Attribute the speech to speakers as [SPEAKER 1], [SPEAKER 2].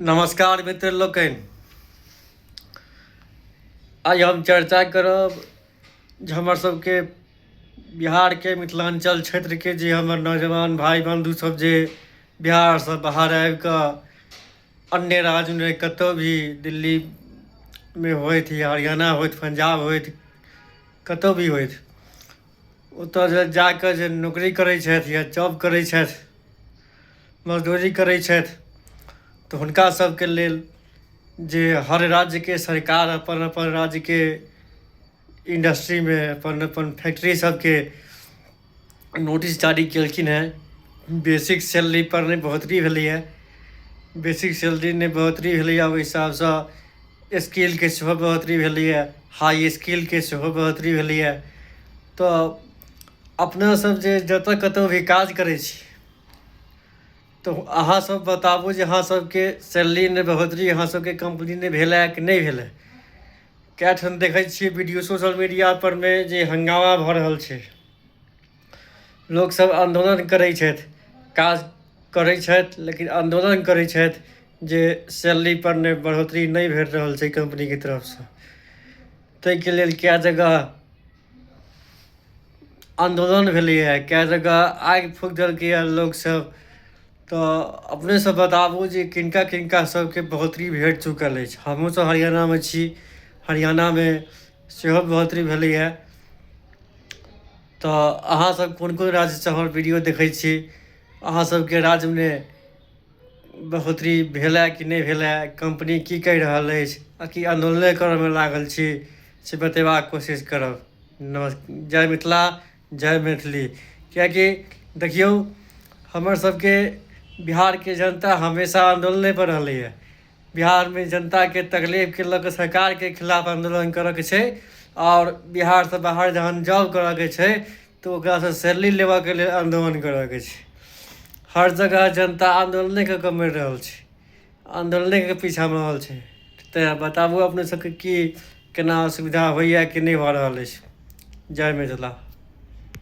[SPEAKER 1] नमस्कार मित्र लोकनि। आइ हम चर्चा करब जे हमर सबके बिहारके मिथिलांचल क्षेत्रके जे हमर नौजवान भाई बंधु सब जे बिहारसँ बाहर आबि कऽ अन्य राज्यमे कतहु भी दिल्लीमे होइत या हरियाणा होइत, पंजाब होइत, कतहु भी होइत, ओतऽ जा कऽ जे नौकरी करै छथि या जॉब करै छथि, मजदूरी करै छथि, तऽ हुनका सबके लेल जे हर राज्यके सरकार अपन अपन राज्यके इंडस्ट्रीमे अपन अपन फैक्ट्री सबके नोटिस जारी केलखिन हेँ। बेसिक सैलरी पर नहि बढ़ोतरी भेलैए, बेसिक सैलरी नहि बढ़ोतरी भेलैए, ओहि हिसाबसँ स्किलके सेहो बढ़ोतरी भेलैए, हाई स्किलके सेहो बढ़ोतरी भेलैए। तऽ अपनासब जे जतऽ कतहु भी काज करै छी तऽ अहाँसब बताबू जे अहाँसबके सैलरी नहि बढ़ोतरी अहाँसबके कंपनी नहि भेलै कि नहि भेलै। कए ठाम देखै छिए वीडियो सोशल मीडियापरमे जे हंगामा भऽ रहल छै, लोकसब आंदोलन करै छथि, काज करै छथि लेकिन आंदोलन करै छथि जे सैलरी पर नहि बढ़ोतरी नहि भेट रहल छै कंपनीके तरफसँ। ताहिके लेल कए जगह आंदोलन भेलैए, कए जगह आगि फूँक देलकैए लोकसब। तऽ अपनेसँ बताबू जे किनका किनका सबके बढ़ोतरी भेट चुकल अछि। हमहूँसब हरियाणामे छी, हरियाणामे सेहो बढ़ोतरी भेलैए। तऽ अहाँसब कोन कोन राज्यसँ हमर वीडियो देखै छी, अहाँसबके राज्यमे बढ़ोतरी भेलै कि नहि भेलै, कंपनी की कहि रहल अछि आ कि आंदोलने करऽमे लागल छी, से बतेबाक कोशिश करब। जय मिथिला, जय मैथिली। किएकि देखियौ, हमर सबके बिहारके जनता हमेशा आंदोलनेपर रहलैए। बिहारमे जनताके तकलीफके लऽ कऽ सरकारके खिलाफ आंदोलन करऽके छै, और बिहारसँ बाहर जहन जॉब करऽके छै तऽ ओकरासँ सैलरी लेबऽके लेल आंदोलन करऽके छै। हर जगह जनता आंदोलने कऽ कऽ मरि रहल छै, आंदोलनेके पीछामे रहल छै। तऽ बताबू अपने सबके की केना असुविधा होइए कि नहि भऽ रहल अछि। जय मिथिला।